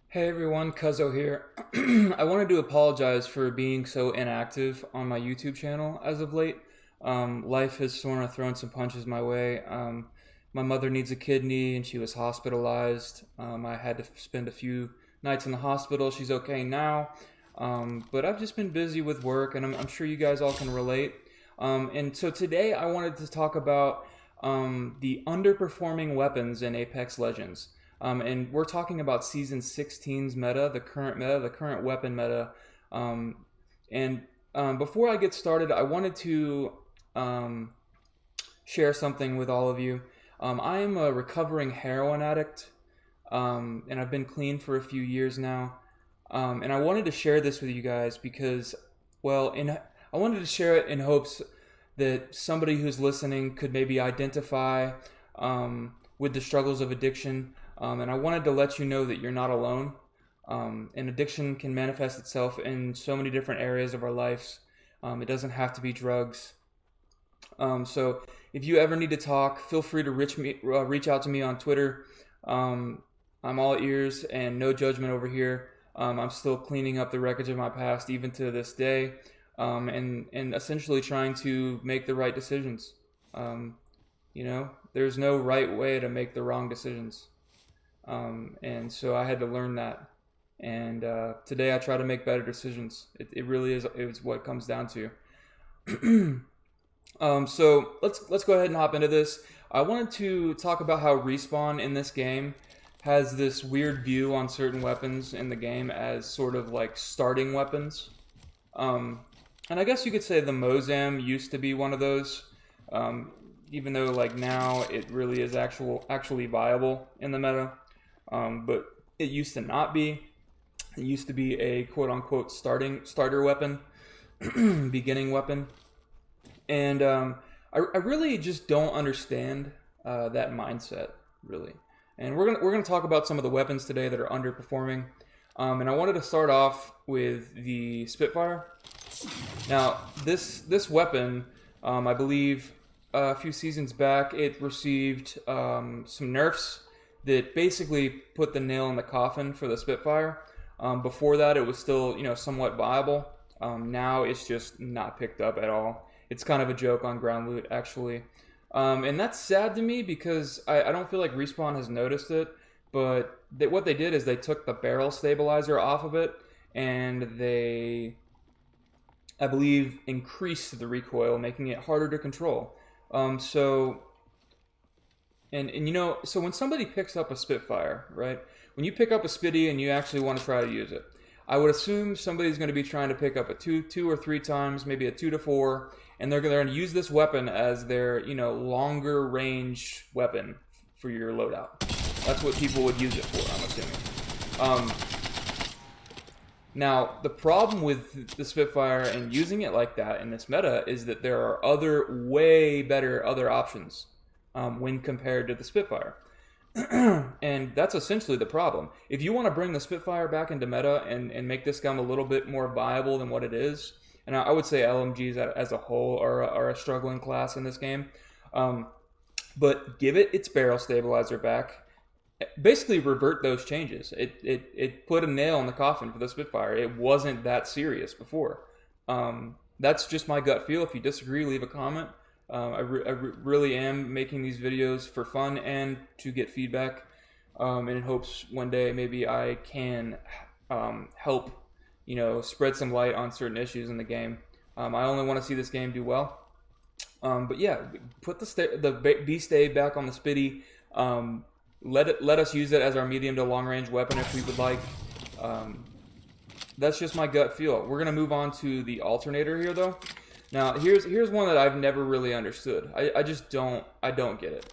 Hey everyone, Cuzzo here. I wanted to apologize for being so inactive on my YouTube channel as of late. Life has sort of thrown some punches my way. My mother needs a kidney and she was hospitalized. I had to spend a few nights in the hospital. She's okay now. But I've just been busy with work and I'm sure you guys all can relate. And so today I wanted to talk about the underperforming weapons in Apex Legends. And we're talking about Season 16's meta, the current weapon meta. Um, and before I get started, I wanted to um, share something with all of you. I am a recovering heroin addict, and I've been clean for a few years now. And I wanted to share this with you guys because, I wanted to share it in hopes that somebody who's listening could maybe identify with the struggles of addiction. And I wanted to let you know that you're not alone. And addiction can manifest itself in so many different areas of our lives. It doesn't have to be drugs. So if you ever need to talk, feel free to reach out to me on Twitter. I'm all ears and no judgment over here. I'm still cleaning up the wreckage of my past even to this day, and essentially trying to make the right decisions. There's no right way to make the wrong decisions. And so I had to learn that. And today I try to make better decisions. It really is what it comes down to. So let's go ahead and hop into this. I wanted to talk about how Respawn in this game has this weird view on certain weapons in the game as sort of like starting weapons. And I guess you could say the Mozam used to be one of those, even though like now it really is actually viable in the meta. But it used to not be. It used to be a quote-unquote starter weapon, beginning weapon, and I really just don't understand that mindset, really. And we're gonna talk about some of the weapons today that are underperforming. And I wanted to start off with the Spitfire. Now, this weapon, I believe a few seasons back, it received some nerfs that basically put the nail in the coffin for the Spitfire. Before that, it was still, somewhat viable. Now it's just not picked up at all. It's kind of a joke on ground loot, actually. And that's sad to me because I don't feel like Respawn has noticed it. But what they did is they took the barrel stabilizer off of it, and they, I believe, increased the recoil, making it harder to control. So when somebody picks up a Spitfire, right? When you pick up a Spitty and you actually want to try to use it, I would assume somebody's going to be trying to pick up a two or three times, maybe a 2 to 4, and they're going to use this weapon as their, longer range weapon for your loadout. That's what people would use it for, I'm assuming. Now, the problem with the Spitfire and using it like that in this meta is that there are way better other options when compared to the Spitfire. And that's essentially the problem. If you want to bring the Spitfire back into meta and make this gun a little bit more viable than what it is, and I would say LMGs as a whole are a struggling class in this game, but give it its barrel stabilizer back. Basically revert those changes. It put a nail in the coffin for the Spitfire. It wasn't that serious before. That's just my gut feel. If you disagree, leave a comment. I really am making these videos for fun and to get feedback, and in hopes one day maybe I can help, spread some light on certain issues in the game. I only want to see this game do well. But yeah, put the B-stay back on the Spitty. Let us use it as our medium to long range weapon if we would like. That's just my gut feel. We're gonna move on to the alternator here, though. Now, here's one that I've never really understood. I just don't get it.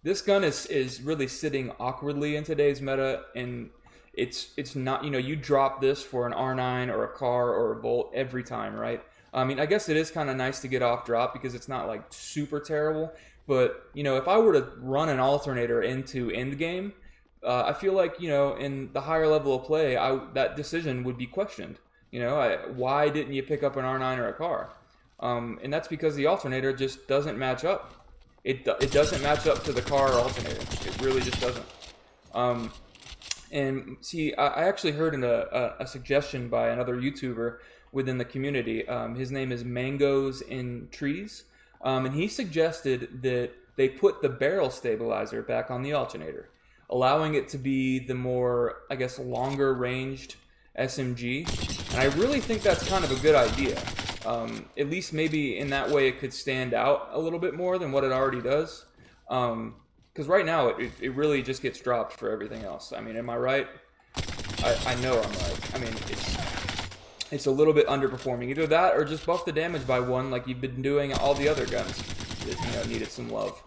This gun is really sitting awkwardly in today's meta, and it's not, you drop this for an R9 or a car or a Volt every time, right? I mean, I guess it is kind of nice to get off drop because it's not like super terrible, but if I were to run an alternator into endgame, I feel like, in the higher level of play, that decision would be questioned. Why didn't you pick up an R9 or a car? And that's because the alternator just doesn't match up. It doesn't match up to the car alternator. It really just doesn't. And see, I actually heard a suggestion by another YouTuber within the community. His name is Mangoes in Trees, and he suggested that they put the barrel stabilizer back on the alternator, allowing it to be the more, I guess, longer ranged SMG. And I really think that's kind of a good idea. At least maybe in that way it could stand out a little bit more than what it already does. Because right now it really just gets dropped for everything else. I mean, am I right? I know I'm right. I mean, it's a little bit underperforming. Either that or just buff the damage by one like you've been doing all the other guns that needed some love.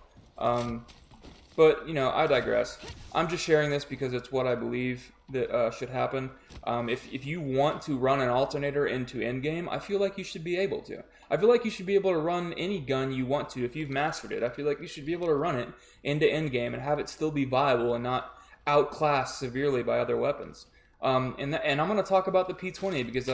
But, I digress. I'm just sharing this because it's what I believe that should happen. If you want to run an alternator into endgame, I feel like you should be able to. I feel like you should be able to run any gun you want to if you've mastered it. I feel like you should be able to run it into endgame and have it still be viable and not outclassed severely by other weapons. And I'm going to talk about the P20 because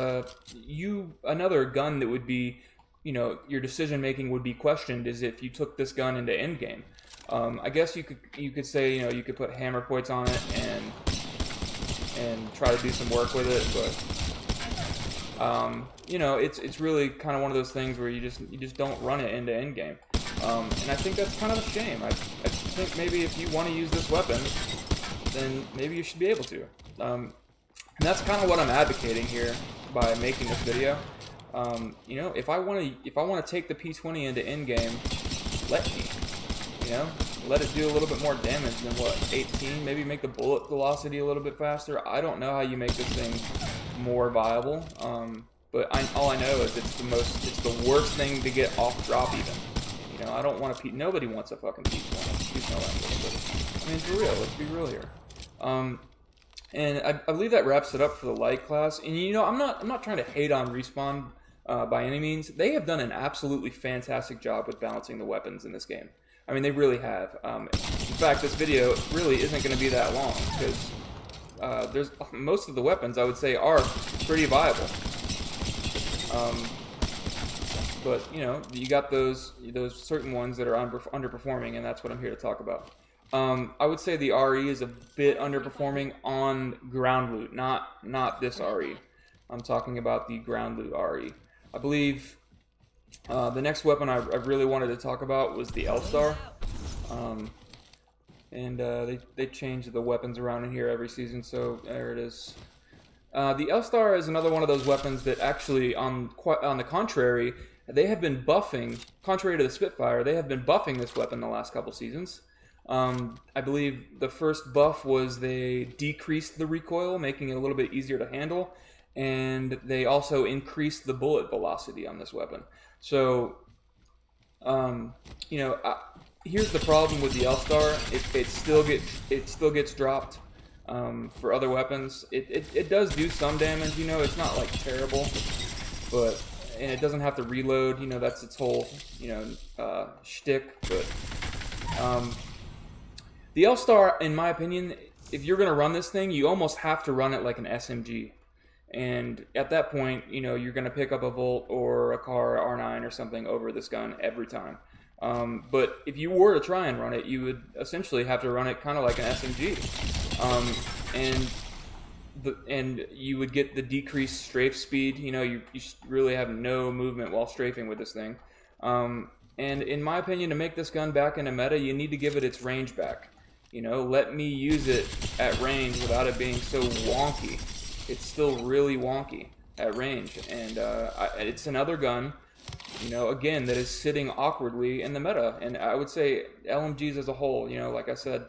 another gun that would be, your decision making would be questioned is if you took this gun into endgame. I guess you could say you could put hammer points on it and try to do some work with it, but it's really kind of one of those things where you just don't run it into endgame, and I think that's kind of a shame. I think maybe if you want to use this weapon, then maybe you should be able to. And that's kind of what I'm advocating here by making this video. If I want to take the P20 into endgame, let me. Let it do a little bit more damage than 18. Maybe make the bullet velocity a little bit faster. I don't know how you make this thing more viable. But all I know is it's the worst thing to get off drop even. I don't want nobody wants a fucking P20. Excuse my language, but I mean, for real, let's be real here. And I believe that wraps it up for the light class. And I'm not trying to hate on Respawn by any means. They have done an absolutely fantastic job with balancing the weapons in this game. I mean, they really have. In fact, this video really isn't going to be that long because most of the weapons I would say are pretty viable. But you got those certain ones that are underperforming, and that's what I'm here to talk about. I would say the RE is a bit underperforming on ground loot, not this RE. I'm talking about the ground loot RE. I believe the next weapon I really wanted to talk about was the L-Star. They change the weapons around in here every season, so there it is. The L-Star is another one of those weapons that actually, on the contrary, they have been buffing, contrary to the Spitfire, they have been buffing this weapon the last couple seasons. I believe the first buff was they decreased the recoil, making it a little bit easier to handle, and they also increased the bullet velocity on this weapon. So, here's the problem with the L-Star. It still gets dropped for other weapons. It does do some damage. It's not like terrible, and it doesn't have to reload. That's its whole shtick. But the L-Star, in my opinion, if you're gonna run this thing, you almost have to run it like an SMG. And at that point, you're going to pick up a Volt or a Car R9 or something over this gun every time. But if you were to try and run it, you would essentially have to run it kind of like an SMG. And you would get the decreased strafe speed. You really have no movement while strafing with this thing. And in my opinion, to make this gun back into meta, you need to give it its range back. Let me use it at range without it being so wonky. It's still really wonky at range, and it's another gun, again, that is sitting awkwardly in the meta. And I would say LMGs as a whole, like I said,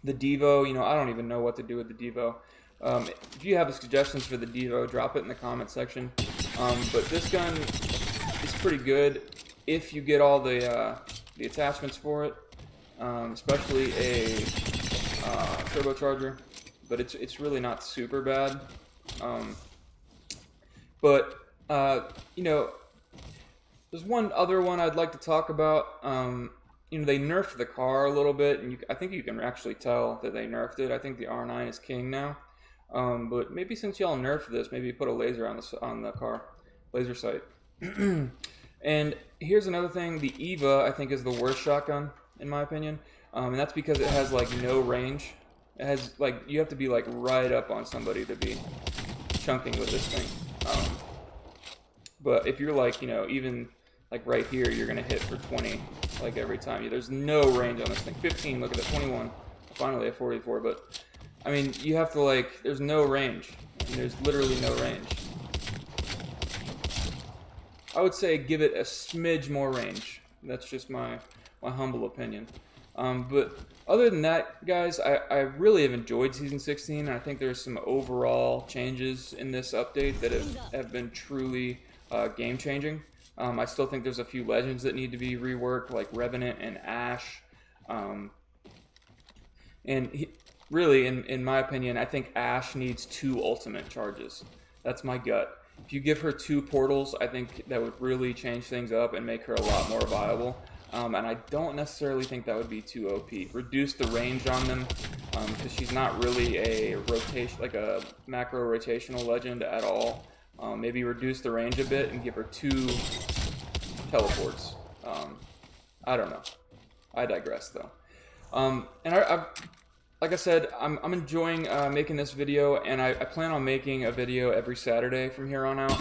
the Devo, I don't even know what to do with the Devo. If you have suggestions for the Devo, drop it in the comment section. But this gun is pretty good if you get all the attachments for it, especially a turbocharger. But it's really not super bad. There's one other one I'd like to talk about. They nerfed the car a little bit, and I think you can actually tell that they nerfed it. I think the R9 is king now. But maybe since y'all nerfed this, maybe put a laser on the car, laser sight. And here's another thing: the Eva, I think, is the worst shotgun in my opinion, and that's because it has like no range. It has, like, you have to be like right up on somebody to be chunking with this thing. But if you're like, even like right here, you're gonna hit for 20 like every time. There's no range on this thing. 15, look at that, 21. Finally a 44, but I mean, you have to like, there's no range. I mean, there's literally no range. I would say give it a smidge more range. That's just my humble opinion. But other than that, guys, I really have enjoyed Season 16, and I think there's some overall changes in this update that have been truly game-changing. I still think there's a few legends that need to be reworked, like Revenant and Ashe. Really, in my opinion, I think Ashe needs 2 ultimate charges. That's my gut. If you give her 2 portals, I think that would really change things up and make her a lot more viable. And I don't necessarily think that would be too OP. Reduce the range on them, because she's not really a macro rotational legend at all. Maybe reduce the range a bit and give her 2 teleports. I don't know. I digress, though. And like I said, I'm enjoying making this video, and I plan on making a video every Saturday from here on out,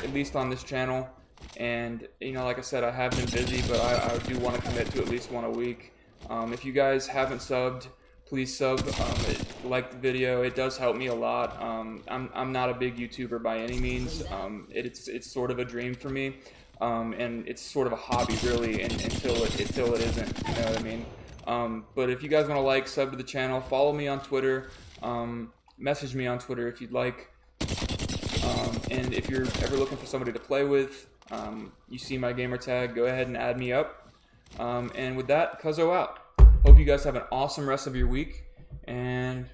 at least on this channel. And, like I said, I have been busy, but I do want to commit to at least one a week. If you guys haven't subbed, please sub, like the video. It does help me a lot. I'm not a big YouTuber by any means. It's sort of a dream for me, and it's sort of a hobby, really, until it isn't, you know what I mean? But if you guys want to like, sub to the channel, follow me on Twitter, message me on Twitter if you'd like, and if you're ever looking for somebody to play with, you see my gamer tag, go ahead and add me up, and with that, Cuzzo out. Hope you guys have an awesome rest of your week, and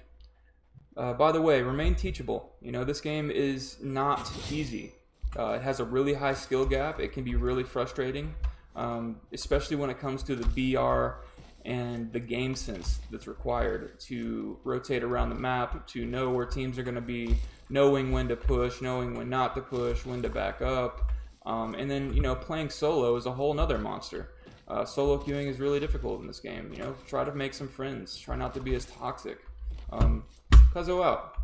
by the way, remain teachable. This game is not easy. It has a really high skill gap. It can be really frustrating, especially when it comes to the BR and the game sense that's required to rotate around the map, to know where teams are going to be, knowing when to push, knowing when not to push, when to back up, and then, playing solo is a whole nother monster. Solo queuing is really difficult in this game. Try to make some friends. Try not to be as toxic. Cuzzo out.